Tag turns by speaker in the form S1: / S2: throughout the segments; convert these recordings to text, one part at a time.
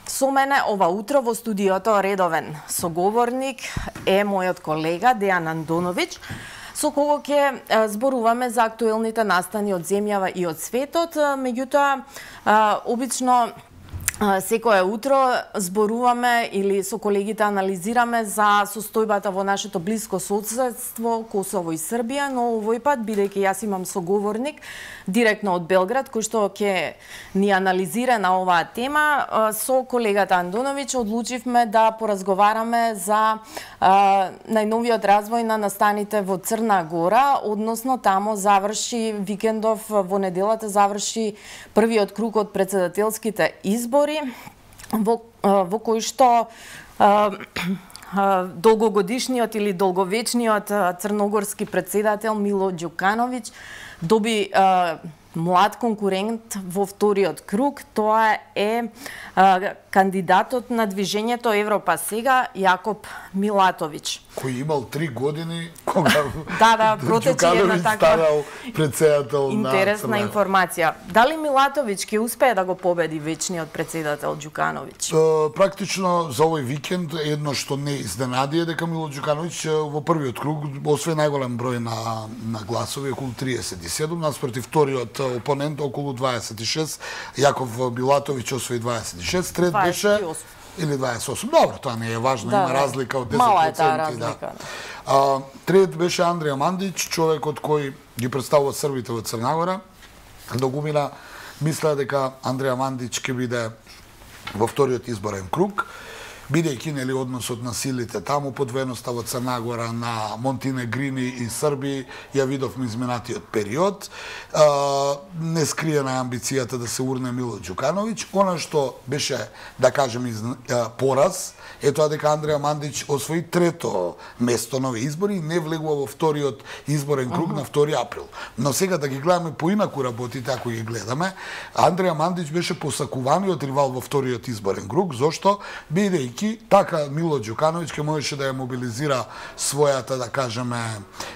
S1: Со мене ова утро во студиото редовен соговорник е мојот колега Дејан Андоновиќ, со кого ќе зборуваме за актуелните настани од земјава и од светот. Меѓутоа, обично секое утро зборуваме или со колегите анализираме за состојбата во нашето блиско соседство, Косово и Србија, но овој пат, бидејќи јас имам соговорник директно од Белград, кој што ќе ни анализира на оваа тема, со колегата Андоновиќ одлучивме да поразговараме за најновиот развој на настаните во Црна Гора, односно тамо заврши викендов, во неделата заврши првиот круг од претседателските избори, во кој што долгогодишниот или долговечниот црногорски претседател Мило Ѓукановиќ доби млад конкурент во вториот круг. Тоа е кандидатот на движењето Европа сега, Јакоп Милатовиќ.
S2: Кој имал 3 години кога
S1: протече една таква
S2: председател на
S1: интересна информација. Дали Милатовиќ ќе успее да го победи вечниот председател Ѓукановиќ?
S2: Практично за овој викенд едно што не изненади е дека Мило Ѓукановиќ во првиот круг освои најголем број на гласови, околу 37, наспроти вториот опонент околу 26, Јаков Милатовиќ освои 26, трет беше или 28. Добро, тоа не е важно, има разлика од 10%.
S1: Мала е таа разлика.
S2: Трет беше Андреја Мандиќ, човекот кој ги представува србите во Црна Гора. До гумина мисля дека Андреја Мандиќ ќе биде во вториот изборен круг, бидејќи нели односот на силите таму подвоеноста во Црна Гора на Монтенегрини и Срби ја видовме изминатиот период. Не скриена амбицијата да се урне Мило Ѓукановиќ. Она што беше, да кажем, пораз е тоа дека Андреја Мандиќ освои трето место на овие избори и не влегува во вториот изборен круг на 2 април. Но сега да ги гледаме поинаку работите, ако ги гледаме, Андреја Мандиќ беше посакуваниот ривал во вториот изборен круг, зошто бидејќи така Мило Ѓукановиќ ќе можеше да ја мобилизира својата, да кажеме,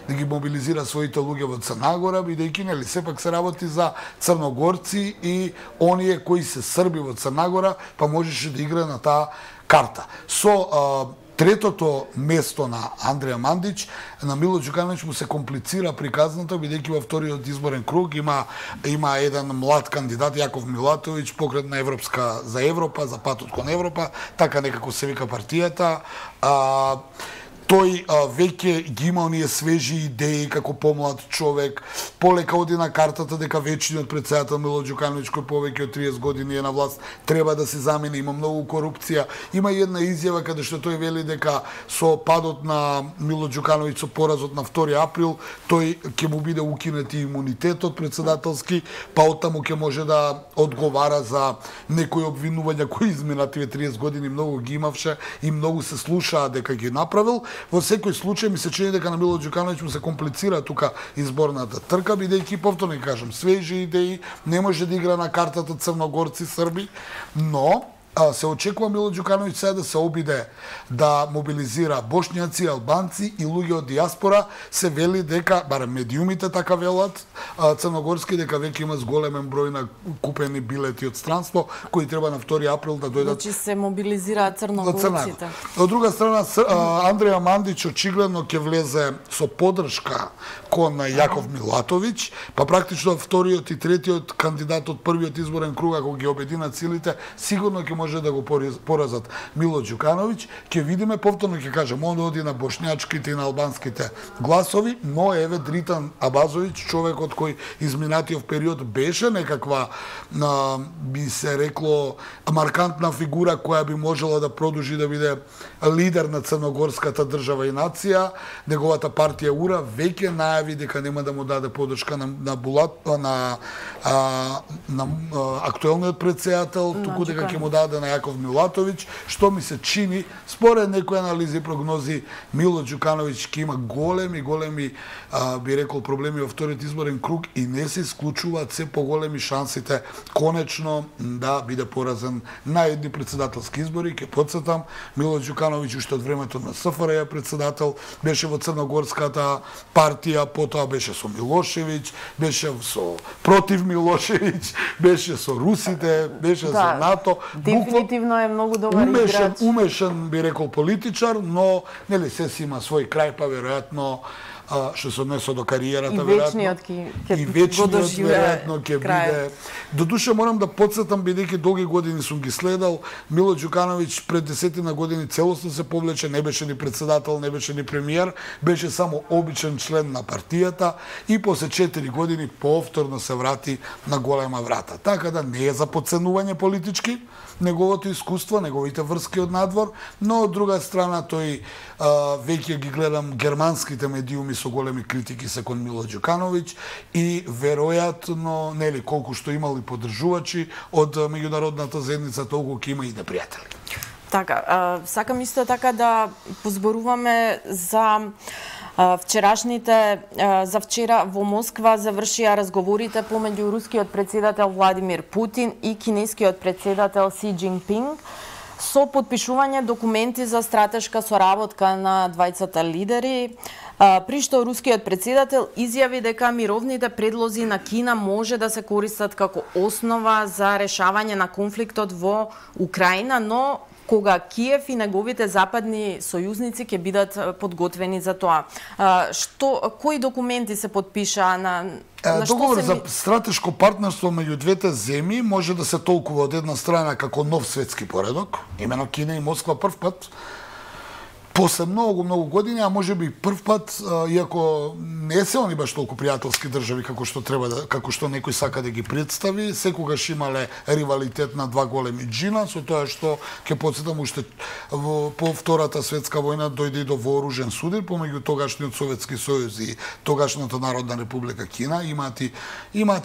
S2: да ги мобилизира своите луѓе во Црна Гора, бидејќи нели сепак се работи за црногорци и оние кои се срби во Црна Гора, па можеше да игра на таа карта. Со третото место на Андреја Мандиќ, на Мило Ѓукановиќ му се комплицира приказната, бидејќи во вториот изборен круг има еден млад кандидат, Јаков Милатовиќ, покрет на Европска за Европа, за патот кон Европа, така некако се вика партијата. Тој веќе ги има оние свежи идеи како помлад човек, полека оди на картата дека вечниот претседател Мило Ѓукановиќ, кој повеќе од 30 години е на власт, треба да се замени, има многу корупција. Има една изјава каде што тој вели дека со падот на Мило Ѓукановиќ, со поразот на 2 април, тој ќе му биде укинет и имунитетот претседателски, па оттаму ќе може да одговара за некои обвинувања кои изминативе 30 години многу ги имавше и многу се слушаа дека ги направил. Во секој случај ми се чини дека на Мило Ѓукановиќ му се комплицира тука изборната трка, бидејќи повторно кажам, свежи идеи, не може да игра на картата црногорци, срби, но се очекува Мило Ѓукановиќ сега да се обиде да мобилизира бошњаци, албанци и луѓе од диаспора. Се вели дека, барем медиумите така велат, црногорски, дека веќе има зголемен број на купени билети од странство, кои треба на 2 април да дојдат.
S1: Значи се мобилизираат црногорците.
S2: Од друга страна, Андреја Мандиќ очигледно ќе влезе со подршка кон Јаков Милатовиќ, па практично вториот и третиот кандидат од првиот изборен круг, ако ги обединат силите, сигурно ќе може да го поразат Мило Ѓукановиќ. Ќе видиме, повторно ќе кажам, он оди на бошњачките и на албанските гласови, но еве Дритан Абазовиќ, човекот кој изминатиот период беше некаква, би се рекло, маркантна фигура која би можела да продолжи да биде лидер на црногорската држава и нација. Неговата партија УРА веќе најави дека нема да му даде подршка на актуелниот претседател, туку дека ќе му даде на Јаков Милатовиќ, што ми се чини, според некои анализи и прогнози, Мило Ѓукановиќ ќе има големи, би рекол, проблеми во вториот изборен круг и не се исклучуваат се поголеми шансите конечно да биде поразен на едни претседателски избори. Ќе потсетам, Мило Ѓукановиќ уште од времето на СФРЈ председател, беше во црногорската партија, потоа беше со Милошевиќ, беше против Милошевиќ, беше со русите, беше за НАТО,
S1: дефинитивно е многу добар играч.
S2: Умешан би рекол политичар, но нели се си има свој крај, па веројатно што се однесува до кариерата, веројатно. И вечниот веројатно ќе биде. Додуше морам да потсетам, бидејќи долги години сум ги следал, Мило Ѓукановиќ пред 10 години целосно се повлече, не беше ни председател, не беше ни премиер, беше само обичен член на партијата и после 4 години повторно се врати на голема врата. Така да не е за подценување политички неговото искуство, неговите врски од надвор, но од друга страна тој веќе ги гледам германските медиуми со големи критики се кон Мило Ѓукановиќ и веројатно нели колку што имали поддржувачи од меѓународната заедница, толку ќе има и непријатели.
S1: Така, сакам исто така да позборуваме за за вчера во Москва завршија разговорите помеѓу рускиот претседател Владимир Путин и кинескиот претседател Си Џинпинг со подпишување документи за стратешка соработка на двајцата лидери, при што рускиот претседател изјави дека мировните предлози на Кина може да се користат како основа за решавање на конфликтот во Украина, но кога Киев и неговите западни сојузници ќе бидат подготвени за тоа. Кои документи се подпишаа на
S2: договор за стратешко партнерство меѓу двете земји може да се толкува од една страна како нов светски поредок, имено Кина и Москва прв пат после многу години, а може би прв пат, иако не се они баш толку пријателски држави како што треба како што некој сака да ги представи, секогаш имале ривалитет на два големи джина, со тоа што ќе потсетам уште по Втората светска војна дојде и до вооружен судир помеѓу тогашниот Советски сојуз и тогашната Народна република Кина. Имаат и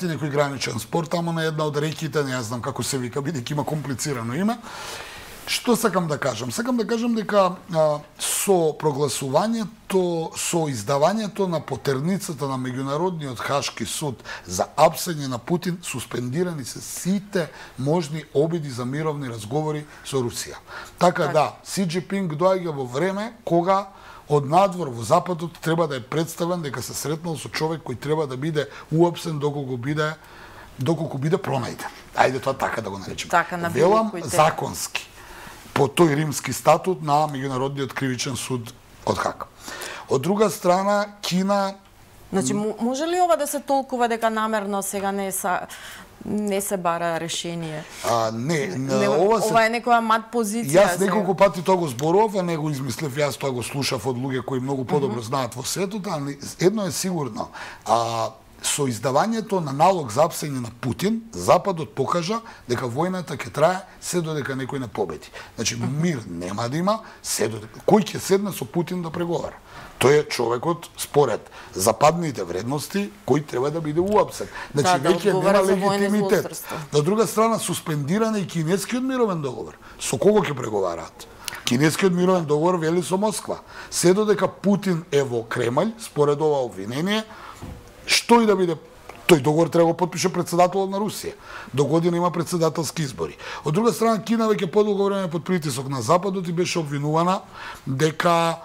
S2: некој граничен спор таму на една од реките, не знам како се вика, бидејќи има комплицирано име. Што сакам да кажам? Сакам да кажам дека со прогласувањето, со издавањето на потерницата на Меѓународниот хашки суд за апсење на Путин, суспендирани се сите можни обиди за мировни разговори со Русија. Така да, Си Џинпинг доаѓа во време кога од надвор во Западот треба да е представен дека се сретнал со човек кој треба да биде уапсен доколку биде пронајден. Ајде тоа така да го наречеме. Велам законски по тој римски статут на Меѓународниот кривичен суд од Хаг. Од друга страна, Кина...
S1: Значи, може ли ова да се толкува дека намерно сега не се бара решение? Ова е некоја мат позиција.
S2: Јас неколку пати тоа го зборував, а не го измислев, јас тоа го слушав од луѓе кои многу подобро знаат во светот, а едно е сигурно. Со издавањето на налог за апсење на Путин, Западот покажа дека војната ќе трае се додека некој не победи. Значи, мир нема да има, кој ќе седне со Путин да преговара? Тој е човекот, според западните вредности, кој треба да биде уапсен. Значи, веќе нема легитимитет. На друга страна, суспендиран е и кинескиот мировен договор. Со кого ќе преговараат? Кинескиот мировен договор вели со Москва. Се додека Путин е во Кремљ, според ова обвинение, што и да биде, тој договор треба го потпише председателот на Русија. До година има председателски избори. Од друга страна, Кина веќе подолго време под притисок на Западот и беше обвинувана дека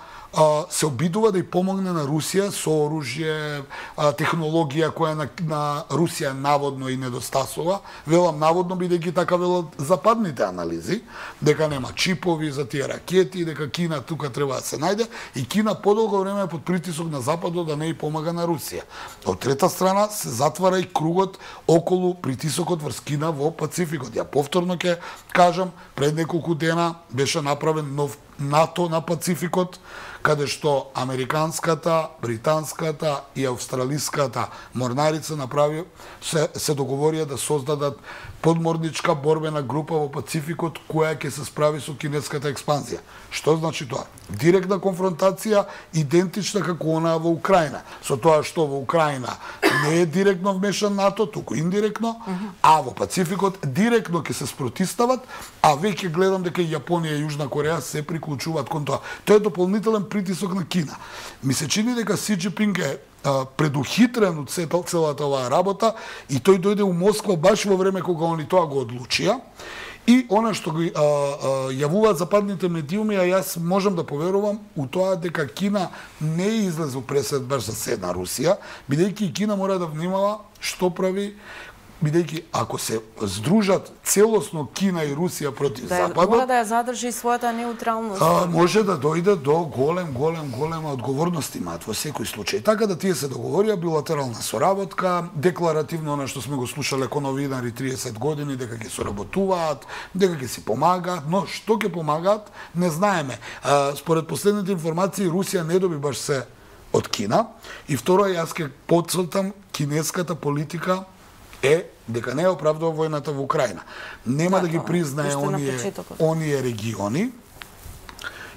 S2: се обидува да ја помогне на Русија со оружје, технологија која на Русија наводно и недостасува. Велам наводно, бидејќи така велат западните анализи, дека нема чипови за тие ракети, дека Кина тука треба да се најде и Кина подолго време е под притисок на Западот да не ја помага на Русија. Од трета страна се затвара и кругот околу притисокот врз Кина во Пацификот. Ја повторно ќе кажам, пред неколку дена беше направен нов НАТО на Пацификот, каде што американската, британската и австралиската морнарица се договорија да создадат подморничка борбена група во Пацификот која ќе се справи со кинеската експанзија. Што значи тоа? Директна конфронтација, идентична како онаа во Украина. Со тоа што во Украина не е директно вмешан НАТО, туку индиректно, а во Пацификот директно ќе се спротистават, а веќе гледам дека и Јапонија и Јужна Кореја се приклучуваат кон тоа. Тоа е дополнителен притисок на Кина. Ми се чини дека Си Џинпинг е предухитрен од целата оваа работа и тој дојде у Москва баш во време кога они тоа го одлучија. И она што го јавуваат западните медиуми, а јас можам да поверувам у тоа дека Кина не излезе пресед баш за седна Русија, бидејќи Кина мора да внимава што прави бидејќи ако се здружат целосно Кина и Русија против Западот,
S1: мора да ја задржи својата неутралност.
S2: Може да дојде до голема одговорност имаат во секој случај. Така да тие се договорија билатерална соработка, декларативно она што сме го слушале ко новинари 30 години дека ќе соработуваат, дека ќе си помагаат, но што ќе помагаат не знаеме. Според последните информации Русија не доби баш се од Кина и второ јас ќе потцртам кинеската политика е дека не оправдува војната во Украина. Нема да ги признае оние региони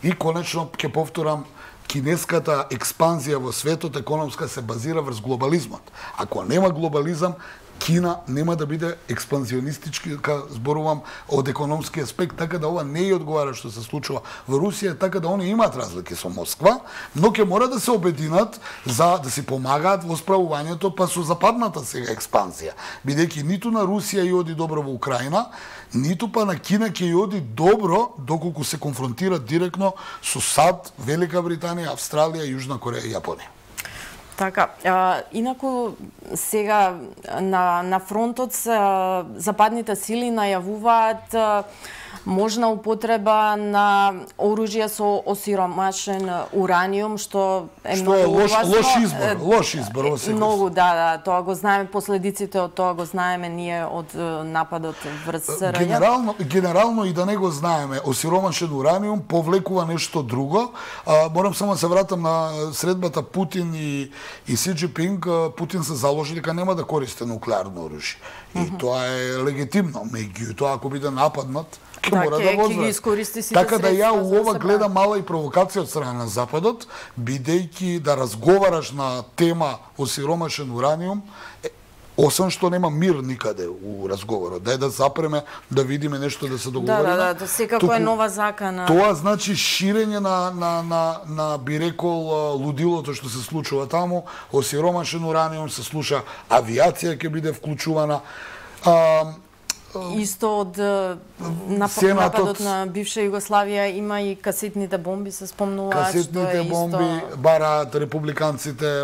S2: и конечно ќе повторам, кинеската експанзија во светот економска се базира врз глобализмот. Ако нема глобализам, Кина нема да биде експанзионистички, зборувам од економски аспект, така да ова не ја одговара што се случува во Русија, така да они имаат разлики со Москва, но ќе мора да се обединат за да си помагаат во справувањето па со западната сега експанзија, бидејќи ниту на Русија ја оди добро во Украина, ниту па на Кина ќе ја оди добро доколку се конфронтираат директно со САД, Велика Британија, Австралија, Јужна Кореја и Јапонија.
S1: Така, инаку сега на фронтот западните сили најавуваат можна употреба на оружје со осиромашен ураниум, што е многу опасно.
S2: Лош избор во секој.
S1: Многу, да, тоа го знаеме, последиците од тоа го знаеме ние од нападот врз СРЈ.
S2: Генерално и да не го знаеме, осиромашен ураниум повлекува нешто друго. Морам само да се вратам на средбата Путин и Си Џинпинг. Путин се заложи дека нема да користи нуклеарно оружје. И тоа е легитимно, меѓутоа ако биде нападнат, ќе мора да го
S1: искористи сите.
S2: Така да ја у ова гледам мала и провокација од страна на Западот, бидејќи да разговараш на тема осиромашен ураниум, освен што нема мир никаде у разговорот. Дај да запреме, да видиме нешто, да се договориме.
S1: Да, секако е нова закана.
S2: Тоа значи ширење на би рекол лудилото што се случува таму, осиромашен ураниум, се слуша авиација ќе биде вклучувана.
S1: Исто од нападот на бивша Југославија има и касетните бомби, се спомнуваат.
S2: Касетните бомби бараат републиканците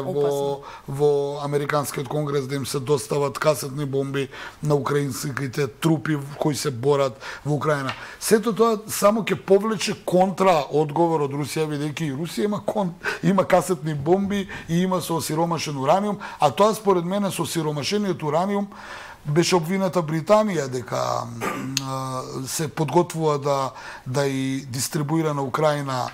S2: во Американскиот конгрес да им се достават касетни бомби на украинските трупи кои се борат во Украина. Сето тоа само ќе повлече контра одговор од Русија, бидејќи и Русија има касетни бомби и има со осиромашен ураниум, а тоа според мене со осиромашениот ураниум беше обвината Британија дека се подготвува да и дистрибуира на Украина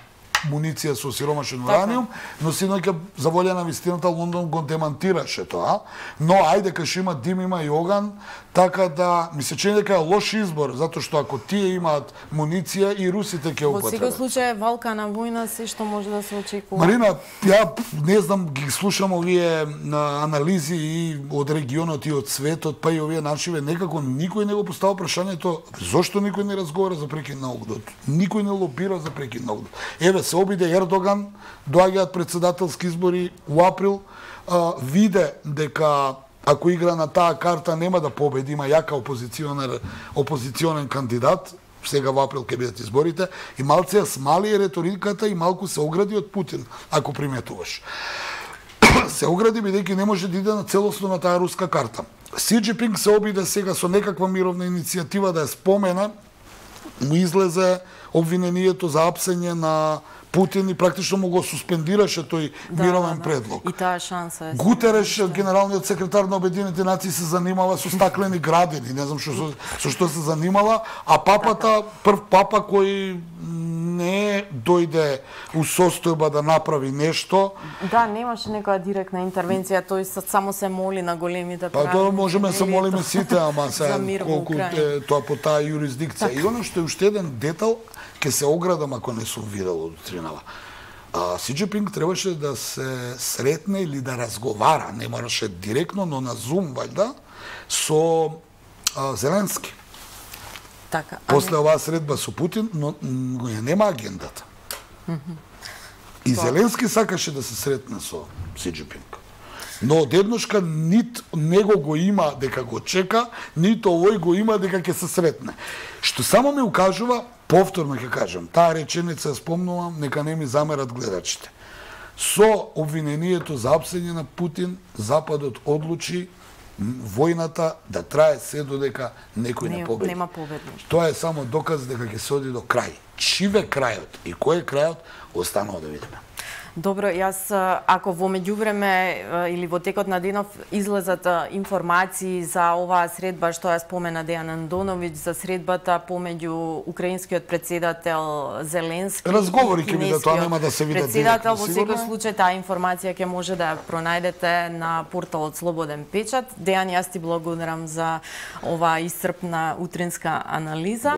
S2: муниција со осиромашен ураниум, но синоќа за волја на вистината Лондон го демантираше тоа, но ајде кај има дим има и оган, така да ми се чини дека е лош избор, затоа што ако тие имаат муниција и русите ќе употребат.
S1: Во секој случај е валка на војна, се што може да се очекува.
S2: Марина, ја не знам, ги слушам овие анализи и од регионот и од светот, па и овие нашиве, некако никој не го поставил прашањето зошто никој не разговара за прекин на огнот. Никој не лобира за прекин на огнот. Еве се обиде Ердоган, доаѓаат претседателски избори во април, виде дека ако игра на таа карта нема да победи, има јака опозиционен кандидат, сега во април ќе бидат изборите, и малце ја смали реториката и малку се огради од Путин, ако приметуваш. Се огради бидејќи не може да иде на целосно на таа руска карта. Си Џинпинг се обиде сега со некаква мировна иницијатива да ја спомене, му излезе обвинението за апсење на Путин и практично му го суспендираше тој мировен предлог.
S1: И таа шанса е.
S2: Гутереш, генералниот секретар на Обединетите нации, се занимава со стаклени градини, не знам со што се занимала, а папата, прв папа кој не дојде у состојба да направи нешто.
S1: Да, немаше некоја директна интервенција, тој само се моли на големите
S2: прави. Па тоа можеме да се молиме сите, ама се колку тоа по таа юрисдикција. И оно што е уште еден детал, ќе се оградам ако не сум видел од утринава. Си Џинпинг требаше да се сретне или да разговара, не мораше директно, но на Зум, вајда, со Зеленски.
S1: Така.
S2: После оваа средба со Путин, но ја нема агендата. И Зеленски сакаше да се сретне со Си Џинпинг. Но одедношка нит него го има дека го чека, нито овој го има дека ќе се сретне. Што само ми укажува, повторно ќе кажам, таа реченица спомнувам, нека не ми замерат гледачите. Со обвинението за апсење на Путин, Западот одлучи војната да трае се додека некој не победи.
S1: Нема победник.
S2: Тоа е само доказ дека ќе се оди до крај. Чиве крајот и кој е крајот, останува да видиме.
S1: Добро, јас ако во меѓувреме или во текот на денов излезат информации за оваа средба што ја спомена Дејан Андоновиќ, за средбата помеѓу украинскиот претседател Зеленски,
S2: разговори ќе бидат, тоа нема да се видат
S1: председател, во секој случај таа информација ќе може да ја пронајдете на порталот Слободен печат. Дејан, јас ти благодарам за оваа исцрпна утринска анализа.